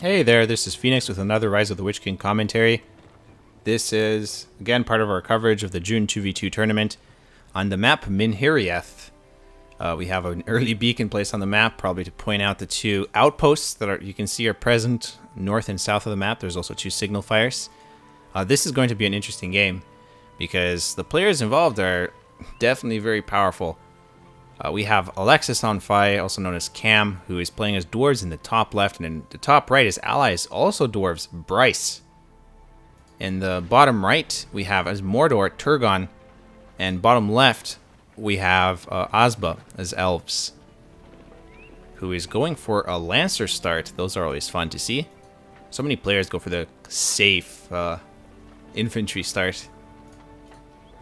Hey there, this is Phoenix with another Rise of the Witch King commentary. This is, again, part of our coverage of the June 2v2 tournament. On the map Minhiriath, we have an early beacon placed on the map, probably to point out the two outposts that you can see are present north and south of the map. There's also two signal fires. This is going to be an interesting game, because the players involved are definitely very powerful. We have AlexisOnFi, also known as Cam, who is playing as Dwarves in the top left, and in the top right, his ally is also Dwarves, Brice. In the bottom right, we have as Mordor, Turgon, and bottom left, we have Asba as Elves, who is going for a Lancer start. Those are always fun to see. So many players go for the safe infantry start,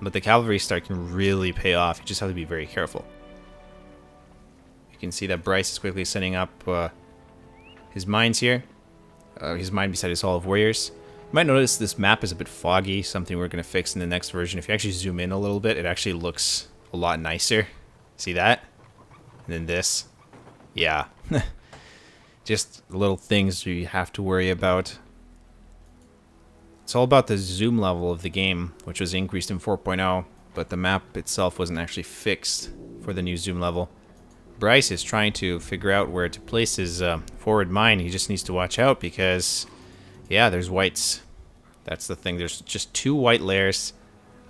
but the cavalry start can really pay off. You just have to be very careful. You can see that Brice is quickly setting up his mines here. His mine beside his Hall of Warriors. You might notice this map is a bit foggy, something we're going to fix in the next version. If you actually zoom in a little bit, it actually looks a lot nicer. See that? And then this. Yeah. Just little things you have to worry about. It's all about the zoom level of the game, which was increased in 4.0, but the map itself wasn't actually fixed for the new zoom level. Brice is trying to figure out where to place his forward mine. He just needs to watch out because, yeah, there's whites. That's the thing. There's just two white layers,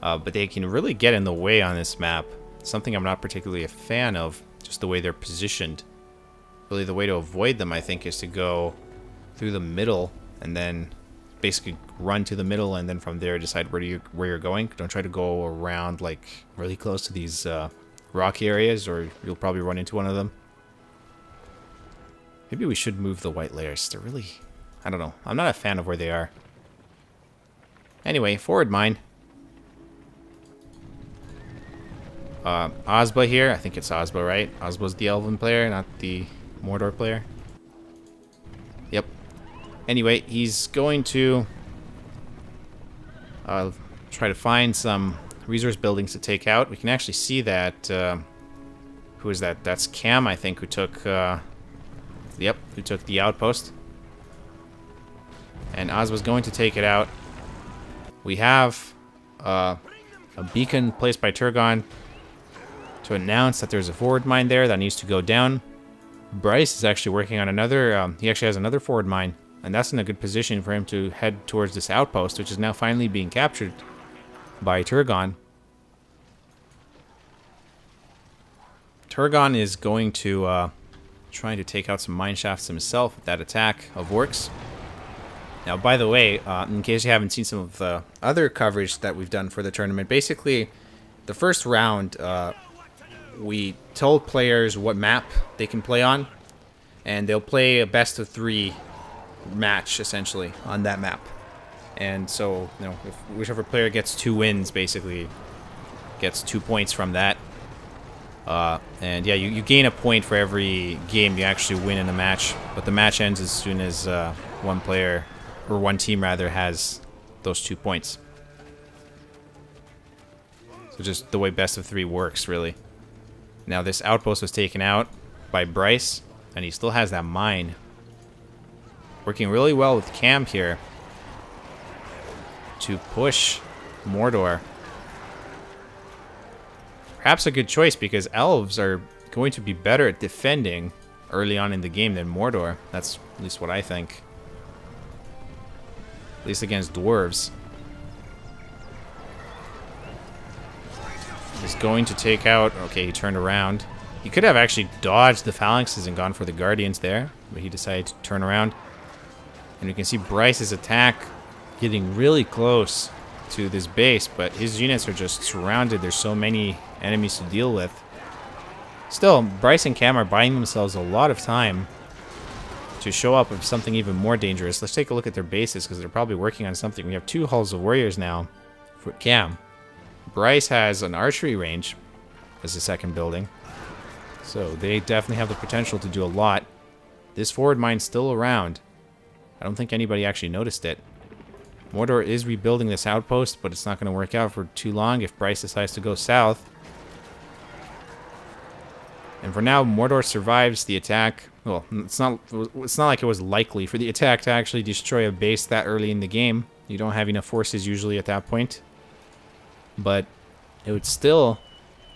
but they can really get in the way on this map. Something I'm not particularly a fan of, just the way they're positioned. Really, the way to avoid them, I think, is to go through the middle and then basically run to the middle, and then from there decide where you're going. Don't try to go around like really close to these rocky areas, or you'll probably run into one of them. Maybe we should move the white layers. They're really, I don't know. I'm not a fan of where they are. Anyway, forward mine. Asba here. I think it's Asba, right? Asba's the Elven player, not the Mordor player. Yep. Anyway, he's going to try to find some resource buildings to take out. We can actually see that, who is that? That's Cam, I think, who took, yep, who took the outpost. And Asba's going to take it out. We have a beacon placed by Turgon to announce that there's a forward mine there that needs to go down. Brice is actually working on another, he actually has another forward mine, and that's in a good position for him to head towards this outpost, which is now finally being captured by Turgon. Turgon is going to try to take out some mine shafts himself with that attack of orcs. Now, by the way, in case you haven't seen some of the other coverage that we've done for the tournament, basically the first round we told players what map they can play on, and they'll play a best of 3 match essentially on that map. And so, you know, if whichever player gets 2 wins, basically gets 2 points from that. And yeah, you gain a point for every game you actually win in a match, but the match ends as soon as one player, or one team rather, has those 2 points. So just the way best of 3 works, really. Now this outpost was taken out by Brice, and he still has that mine. Working really well with Cam here to push Mordor. Perhaps a good choice, because Elves are going to be better at defending early on in the game than Mordor. That's at least what I think. At least against Dwarves. He's going to take out... Okay, he turned around. He could have actually dodged the phalanxes and gone for the guardians there, but he decided to turn around. And you can see Brice's attack getting really close to this base, but his units are just surrounded. There's so many enemies to deal with. Still, Brice and Cam are buying themselves a lot of time to show up with something even more dangerous. Let's take a look at their bases, because they're probably working on something. We have 2 Halls of Warriors now for Cam. Brice has an archery range as the second building, so they definitely have the potential to do a lot. This forward mine's still around. I don't think anybody actually noticed it. Mordor is rebuilding this outpost, but it's not going to work out for too long if Brice decides to go south. And for now, Mordor survives the attack. Well, it's not like it was likely for the attack to actually destroy a base that early in the game. You don't have enough forces usually at that point. But it would still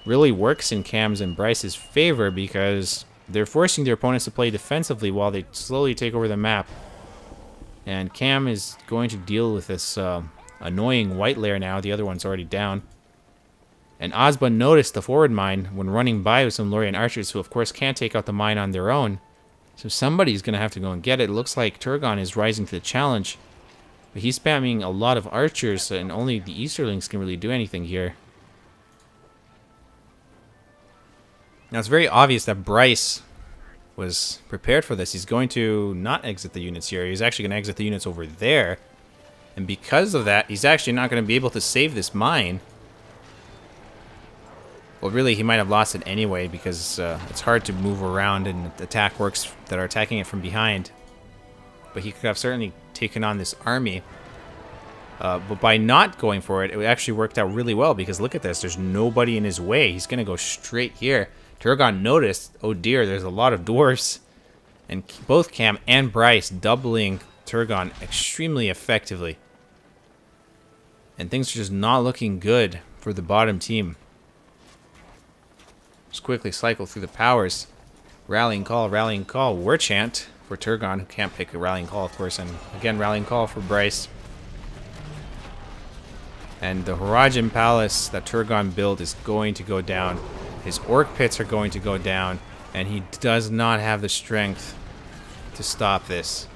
really works in Cam's and Brice's favor because they're forcing their opponents to play defensively while they slowly take over the map. And Cam is going to deal with this annoying white layer now. The other one's already down. And Asba noticed the forward mine when running by with some Lorien archers, who of course can't take out the mine on their own. So somebody's going to have to go and get it. It looks like Turgon is rising to the challenge. But he's spamming a lot of archers, and only the Easterlings can really do anything here. Now it's very obvious that Brice was prepared for this. He's going to not exit the units here. He's actually going to exit the units over there. And because of that, he's actually not going to be able to save this mine. Well, really, he might have lost it anyway because it's hard to move around and attack orcs that are attacking it from behind. But he could have certainly taken on this army. But by not going for it, it actually worked out really well because look at this. There's nobody in his way. He's going to go straight here. Turgon noticed, oh dear, there's a lot of dwarves. And both Cam and Brice doubling Turgon extremely effectively. And things are just not looking good for the bottom team. Just quickly cycle through the powers. Rallying call, war chant for Turgon, who can't pick a rallying call, of course. And again, rallying call for Brice. And the Horajin Palace that Turgon built is going to go down. His orc pits are going to go down. And he does not have the strength to stop this.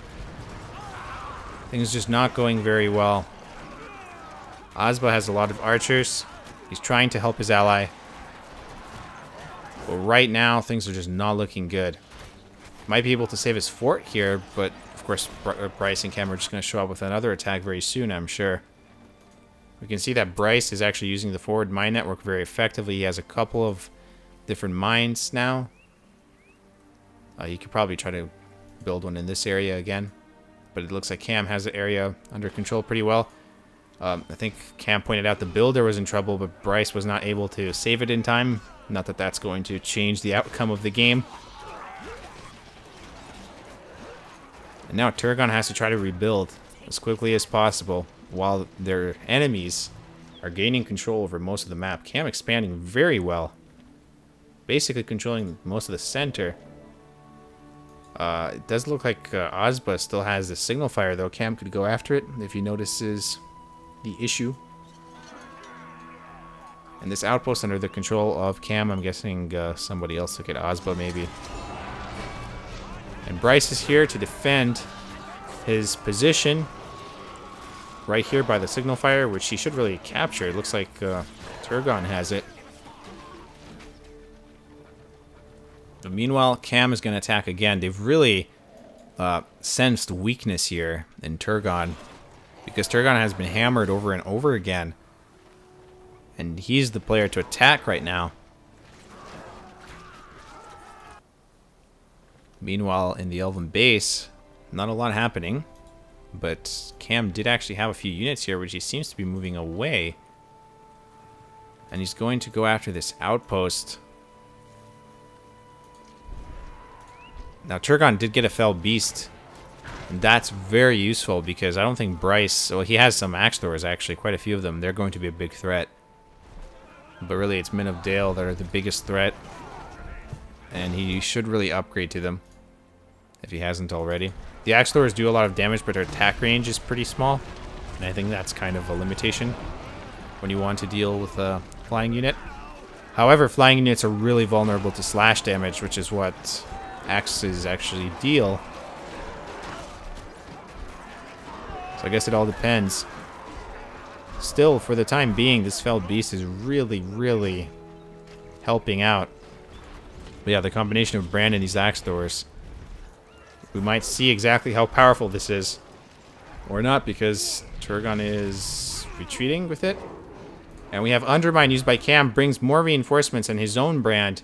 Things just not going very well. Asba has a lot of archers. He's trying to help his ally. But right now, things are just not looking good. Might be able to save his fort here, but of course Brice and Cam are just going to show up with another attack very soon, I'm sure. We can see that Brice is actually using the forward mine network very effectively. He has a couple of different mines now. You could probably try to build one in this area again. But it looks like Cam has the area under control pretty well. I think Cam pointed out the builder was in trouble, but Brice was not able to save it in time. Not that that's going to change the outcome of the game. And now Turgon has to try to rebuild as quickly as possible while their enemies are gaining control over most of the map. Cam expanding very well. Basically controlling most of the center. It does look like Asba still has the signal fire, though. Cam could go after it if he notices the issue. And this outpost under the control of Cam, I'm guessing somebody else took it. Asba, maybe. And Brice is here to defend his position right here by the signal fire, which he should really capture. It looks like Turgon has it. But meanwhile, Cam is going to attack again. They've really sensed weakness here in Turgon, because Turgon has been hammered over and over again. And he's the player to attack right now. Meanwhile, in the Elven base, not a lot happening. But Cam did actually have a few units here, which he seems to be moving away. And he's going to go after this outpost. Now, Turgon did get a fell beast. And that's very useful because I don't think Brice... Well, he has some axe throwers, actually. Quite a few of them. They're going to be a big threat. But really, it's Men of Dale that are the biggest threat. And he should really upgrade to them, if he hasn't already. The axe throwers do a lot of damage, but their attack range is pretty small. And I think that's kind of a limitation when you want to deal with a flying unit. However, flying units are really vulnerable to slash damage, which is what axes actually deal. So I guess it all depends. Still, for the time being, this felled beast is really, really helping out. But yeah, the combination of Brand and these axe throwers, we might see exactly how powerful this is. Or not, because Turgon is retreating with it. And we have Undermine used by Cam, brings more reinforcements and his own Brand.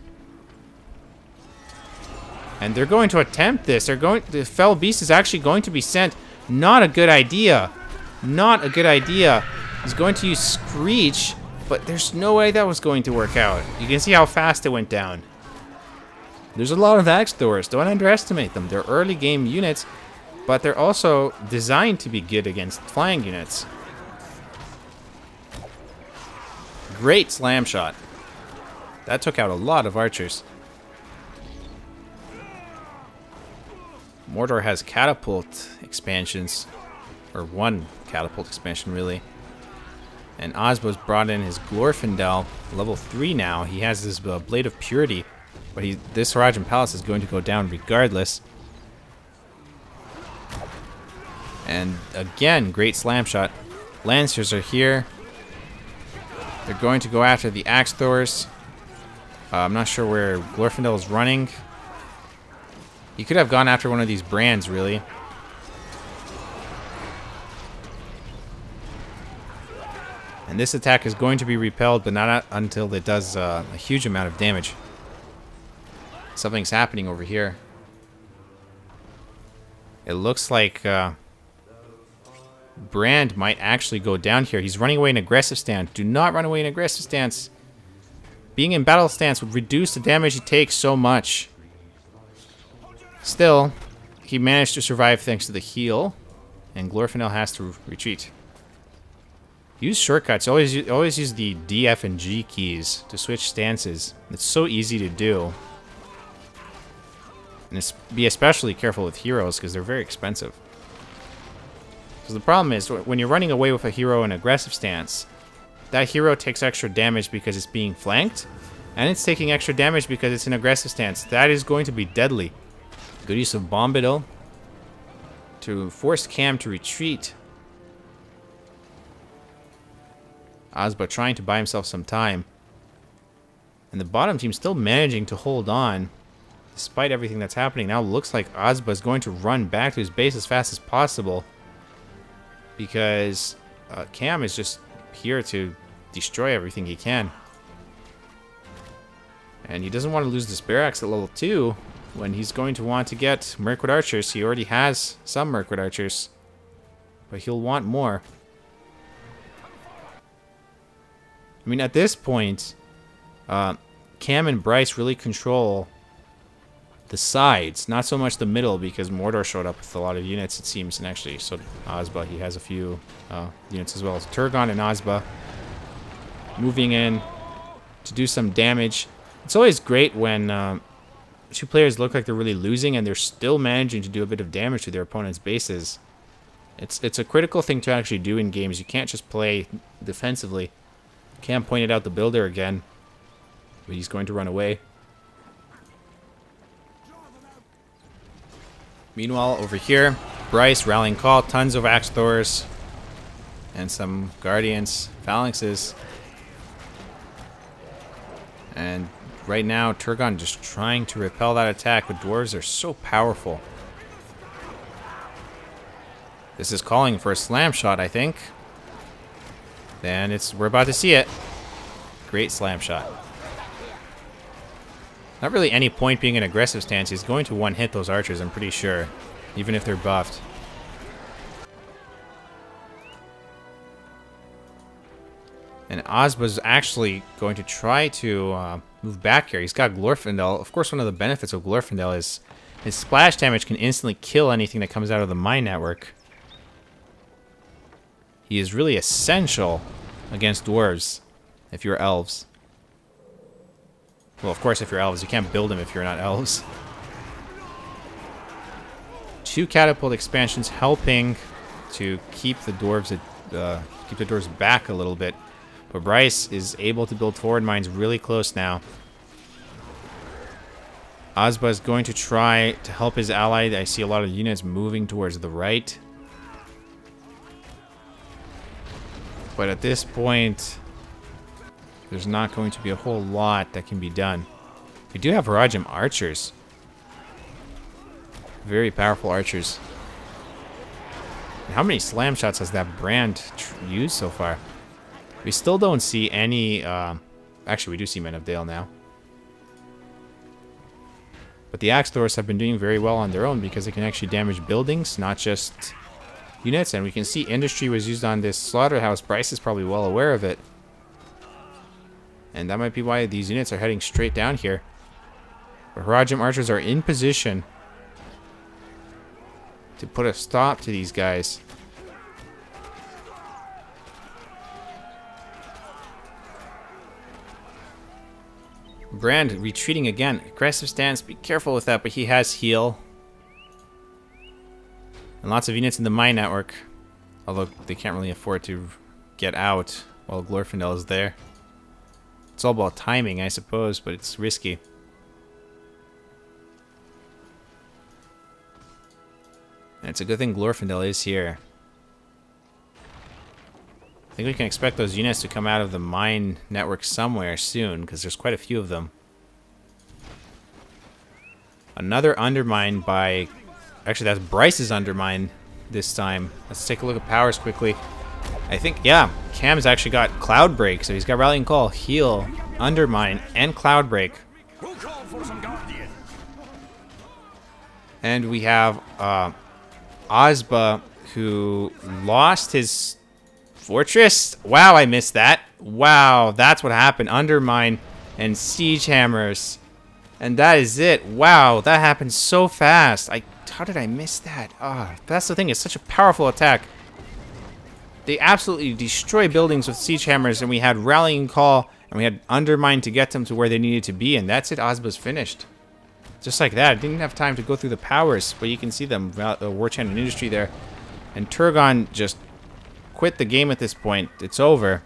And they're going to attempt this. The fell beast is actually going to be sent. Not a good idea. Not a good idea. He's going to use Screech, but there's no way that was going to work out. You can see how fast it went down. There's a lot of axe throwers. Don't underestimate them. They're early game units, but they're also designed to be good against flying units. Great slam shot. That took out a lot of archers. Mordor has catapult expansions. Or one catapult expansion, really. And Asba's brought in his Glorfindel, level 3 now. He has this Blade of Purity. But this Horizon Palace is going to go down regardless. And again, great slam shot. Lancers are here. They're going to go after the axe throwers. I'm not sure where Glorfindel is running. He could have gone after one of these brands, really. And this attack is going to be repelled, but not until it does a huge amount of damage. Something's happening over here. It looks like Brand might actually go down here. He's running away in aggressive stance. Do not run away in aggressive stance. Being in battle stance would reduce the damage he takes so much. Still, he managed to survive thanks to the heal, and Glorfindel has to retreat. Use shortcuts. Always use the D, F, and G keys to switch stances. It's so easy to do. And be especially careful with heroes because they're very expensive. Because the problem is, when you're running away with a hero in aggressive stance, that hero takes extra damage because it's being flanked, and it's taking extra damage because it's in aggressive stance. That is going to be deadly. Good use of Bombadil to force Cam to retreat. Asba trying to buy himself some time. And the bottom team still managing to hold on despite everything that's happening. Now it looks like Asba is going to run back to his base as fast as possible because Cam is just here to destroy everything he can. And he doesn't want to lose this barracks at level 2 when he's going to want to get Mirkwood Archers. He already has some Mirkwood Archers, but he'll want more. I mean, at this point, Cam and Brice really control the sides, not so much the middle, because Mordor showed up with a lot of units, it seems, and actually, so Asba, he has a few units as well. So Turgon and Asba moving in to do some damage. It's always great when two players look like they're really losing and they're still managing to do a bit of damage to their opponent's bases. It's a critical thing to actually do in games. You can't just play defensively. Cam pointed out the builder again, but he's going to run away. Meanwhile, over here, Brice, Rallying Call, tons of Axe Throwers, and some Guardians, Phalanxes. And right now, Turgon just trying to repel that attack, but Dwarves are so powerful. This is calling for a slam shot, I think. And we're about to see it. Great slam shot. Not really any point being an aggressive stance. He's going to one-hit those archers, I'm pretty sure. Even if they're buffed. And Asba's actually going to try to move back here. He's got Glorfindel. Of course, one of the benefits of Glorfindel is his splash damage can instantly kill anything that comes out of the mine network. He is really essential against Dwarves if you're Elves. Well, of course, if you're Elves. You can't build them if you're not Elves. 2 catapult expansions helping to keep the Dwarves back a little bit. But Brice is able to build forward mines really close now. Asba is going to try to help his ally. I see a lot of units moving towards the right. But at this point, there's not going to be a whole lot that can be done. We do have Rajam archers. Very powerful archers. And how many slam shots has that brand used so far? We still don't see any... actually, we do see Men of Dale now. But the Axe Throwers have been doing very well on their own because they can actually damage buildings, not just units. And we can see Industry was used on this slaughterhouse. Brice is probably well aware of it. And that might be why these units are heading straight down here. But Harajim archers are in position to put a stop to these guys. Brand retreating again. Aggressive stance. Be careful with that, but he has heal. And lots of units in the mine network. Although they can't really afford to get out while Glorfindel is there. It's all about timing, I suppose, but it's risky. And it's a good thing Glorfindel is here. I think we can expect those units to come out of the mine network somewhere soon, because there's quite a few of them. Another undermine by... Actually, that's Brice's undermine this time. Let's take a look at powers quickly. I think, yeah, Cam's actually got Cloud Break, so he's got Rallying Call, Heal, Undermine, and Cloud Break. And we have Asba, who lost his fortress. Wow, I missed that. Wow, that's what happened. Undermine and Siege Hammers. And that is it. Wow, that happened so fast. How did I miss that? That's the thing. It's such a powerful attack. They absolutely destroy buildings with Siege Hammers, and we had Rallying Call, and we had Undermine to get them to where they needed to be, and that's it. Asba's finished. Just like that. I didn't have time to go through the powers, but you can see them. War Chant and Industry there. And Turgon just quit the game at this point. It's over.